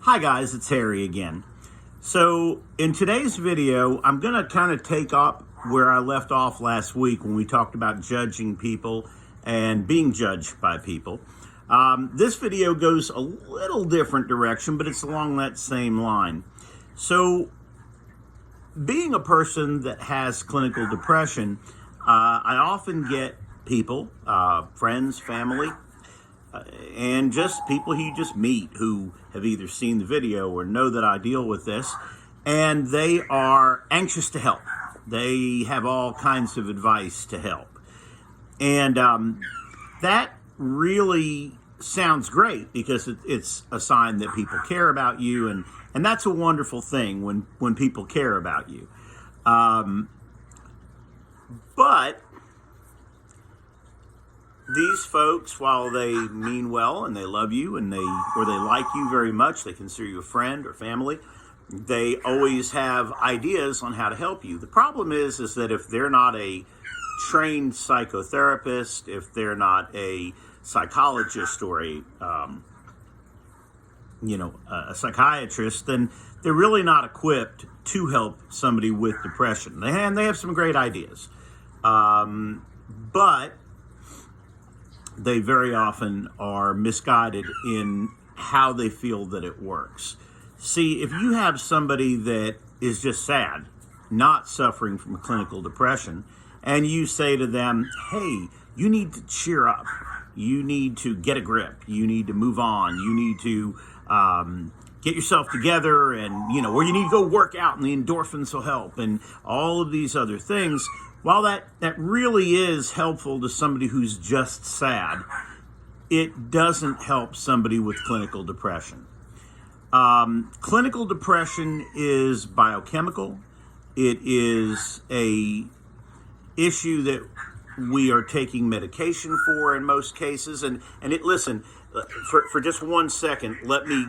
Hi guys, it's Harry again. So in today's video, I'm going to kind of take up where I left off last week when we talked about judging people and being judged by people. This video goes a little different direction, but it's along that same line. So being a person that has clinical depression, I often get people, friends, family, and just people you just meet who have either seen the video or know that I deal with this, and they are anxious to help. They have all kinds of advice to help. And that really sounds great because it's a sign that people care about you, and that's a wonderful thing when people care about you. But these folks, while they mean well and they love you and they like you very much, they consider you a friend or family, they always have ideas on how to help you. The problem is that if they're not a trained psychotherapist, if they're not a psychologist or a psychiatrist, then they're really not equipped to help somebody with depression. And they have some great ideas, but they very often are misguided in how they feel that it works. See, if you have somebody that is just sad, not suffering from clinical depression, and you say to them, hey, you need to cheer up, you need to get a grip, you need to move on, you need to get yourself together, and or you need to go work out and the endorphins will help, and all of these other things. While that really is helpful to somebody who's just sad, it doesn't help somebody with clinical depression. Clinical depression is biochemical. It is a issue that we are taking medication for in most cases. And listen, for just 1 second, let me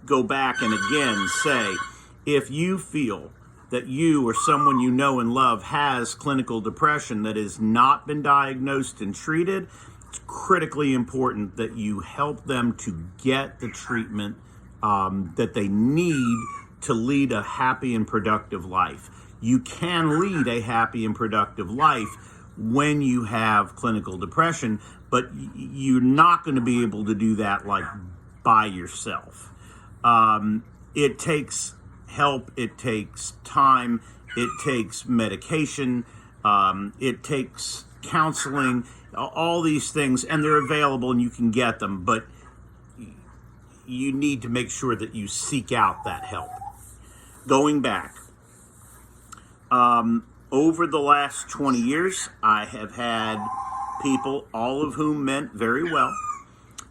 go back and again say, if you feel that you or someone you know and love has clinical depression that has not been diagnosed and treated, it's critically important that you help them to get the treatment that they need to lead a happy and productive life. You can lead a happy and productive life when you have clinical depression, but you're not going to be able to do that like by yourself. It takes help, it takes time, it takes medication, it takes counseling, all these things, and they're available and you can get them, but you need to make sure that you seek out that help. Going back, over the last 20 years, I have had people, all of whom meant very well,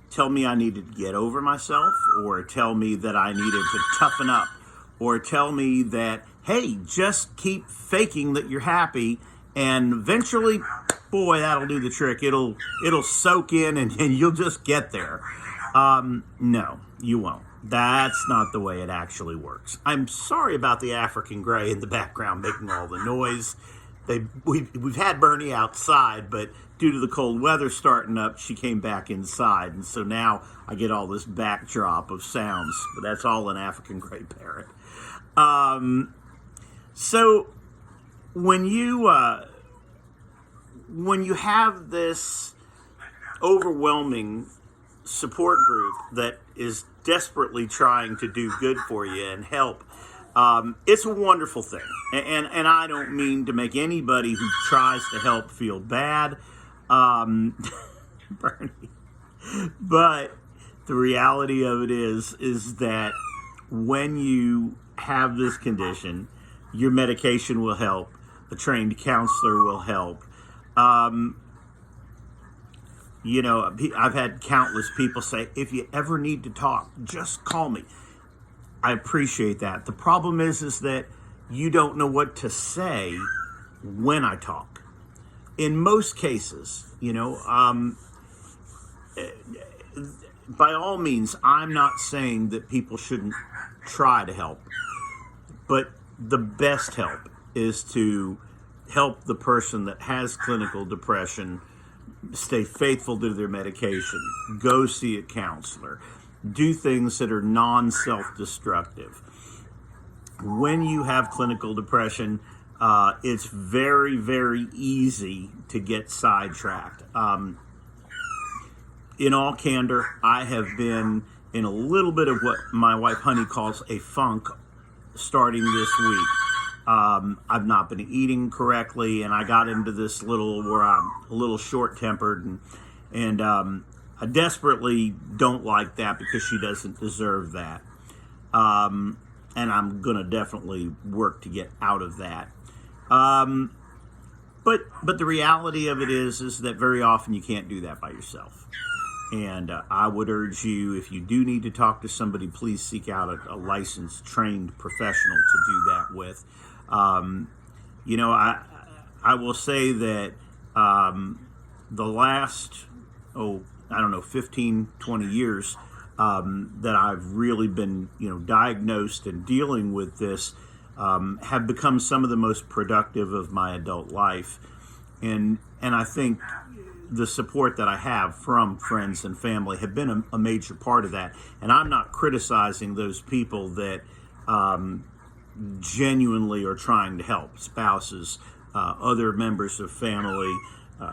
tell me I needed to get over myself, or tell me that I needed to toughen up, or tell me that, hey, just keep faking that you're happy, and eventually, boy, that'll do the trick. It'll soak in, and you'll just get there. No, you won't. That's not the way it actually works. I'm sorry about the African gray in the background making all the noise. We've had Bernie outside, but due to the cold weather starting up, she came back inside, and so now I get all this backdrop of sounds, but that's all an African gray parrot. So when you have this overwhelming support group that is desperately trying to do good for you and help, it's a wonderful thing. And I don't mean to make anybody who tries to help feel bad, Bernie. But the reality of it is that when you have this condition, your medication will help, a trained counselor will help. I've had countless people say, if you ever need to talk, just call me. I appreciate that. The problem is that you don't know what to say when I talk. In most cases, by all means, I'm not saying that people shouldn't try to help, but the best help is to help the person that has clinical depression stay faithful to their medication, go see a counselor, do things that are non-self-destructive. When you have clinical depression, it's very, very easy to get sidetracked. In all candor, I have been in a little bit of what my wife Honey calls a funk starting this week. I've not been eating correctly, and I got into this little where I'm a little short-tempered, and I desperately don't like that because she doesn't deserve that. And I'm going to definitely work to get out of that. But the reality of it is that very often you can't do that by yourself. And I would urge you, if you do need to talk to somebody, please seek out a licensed, trained professional to do that with. You know, I will say that the last, 15, 20 years that I've really been, diagnosed and dealing with this have become some of the most productive of my adult life. And I think the support that I have from friends and family have been a major part of that. And I'm not criticizing those people that genuinely are trying to help, spouses, other members of family,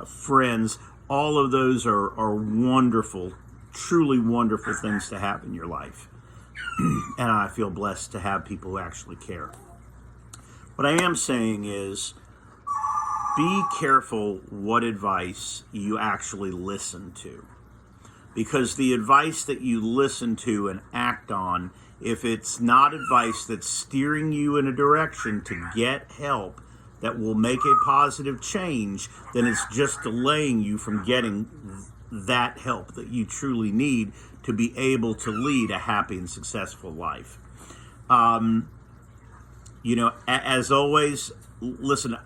friends. All of those are wonderful, truly wonderful things to have in your life. And I feel blessed to have people who actually care. What I am saying is, be careful what advice you actually listen to. Because the advice that you listen to and act on, if it's not advice that's steering you in a direction to get help that will make a positive change, then it's just delaying you from getting that help that you truly need to be able to lead a happy and successful life. As always, listen,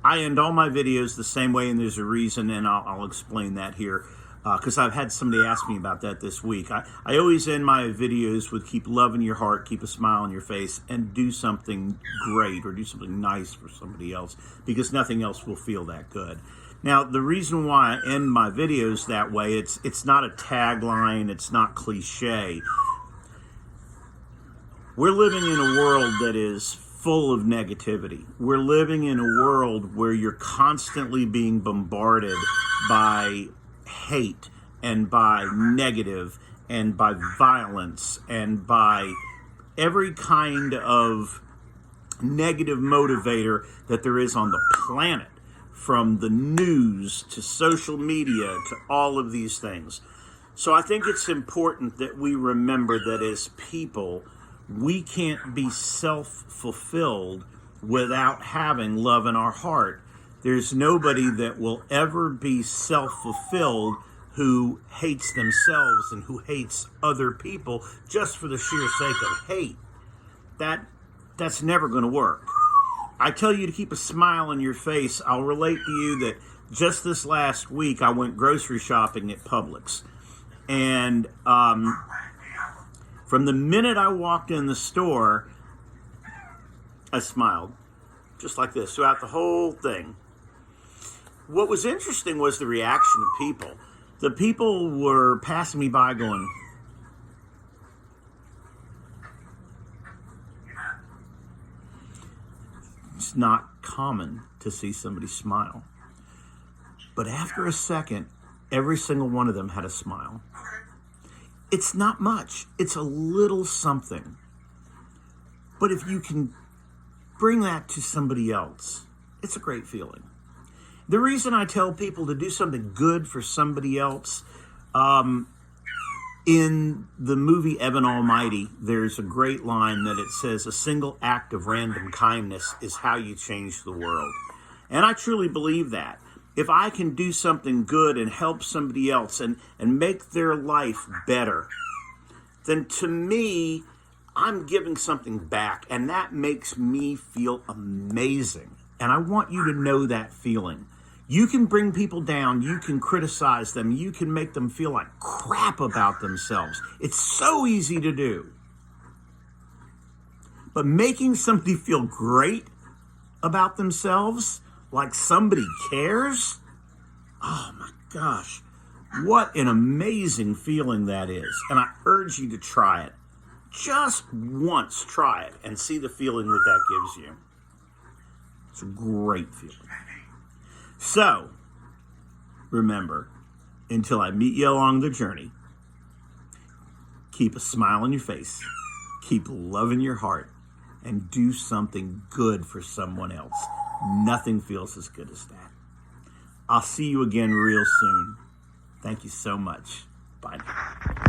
I end all my videos the same way, and there's a reason, and I'll explain that here, because I've had somebody ask me about that this week. I always end my videos with keep love in your heart, keep a smile on your face, and do something great or do something nice for somebody else, because nothing else will feel that good. Now, the reason why I end my videos that way, it's not a tagline, it's not cliche. We're living in a world that is full of negativity. We're living in a world where you're constantly being bombarded by hate and by negative and by violence and by every kind of negative motivator that there is on the planet, from the news to social media to all of these things. So I think it's important that we remember that as people, we can't be self-fulfilled without having love in our heart. There's nobody that will ever be self-fulfilled who hates themselves and who hates other people just for the sheer sake of hate. That's never going to work. I tell you to keep a smile on your face. I'll relate to you that just this last week I went grocery shopping at Publix. And from the minute I walked in the store, I smiled, just like this, throughout the whole thing. What was interesting was the reaction of people. The people were passing me by going, it's not common to see somebody smile. But after a second, every single one of them had a smile. It's not much. It's a little something. But if you can bring that to somebody else, it's a great feeling. The reason I tell people to do something good for somebody else, in the movie Evan Almighty, there's a great line that it says, a single act of random kindness is how you change the world. And I truly believe that. If I can do something good and help somebody else and make their life better, then to me, I'm giving something back, and that makes me feel amazing. And I want you to know that feeling. You can bring people down, you can criticize them, you can make them feel like crap about themselves. It's so easy to do. But making somebody feel great about themselves, like somebody cares, oh my gosh, What an amazing feeling that is. And I urge you to try it. Just once try it and see the feeling that that gives you. It's a great feeling. So, remember, until I meet you along the journey, keep a smile on your face, keep love in your heart, and do something good for someone else. Nothing feels as good as that. I'll see you again real soon. Thank you so much. Bye now.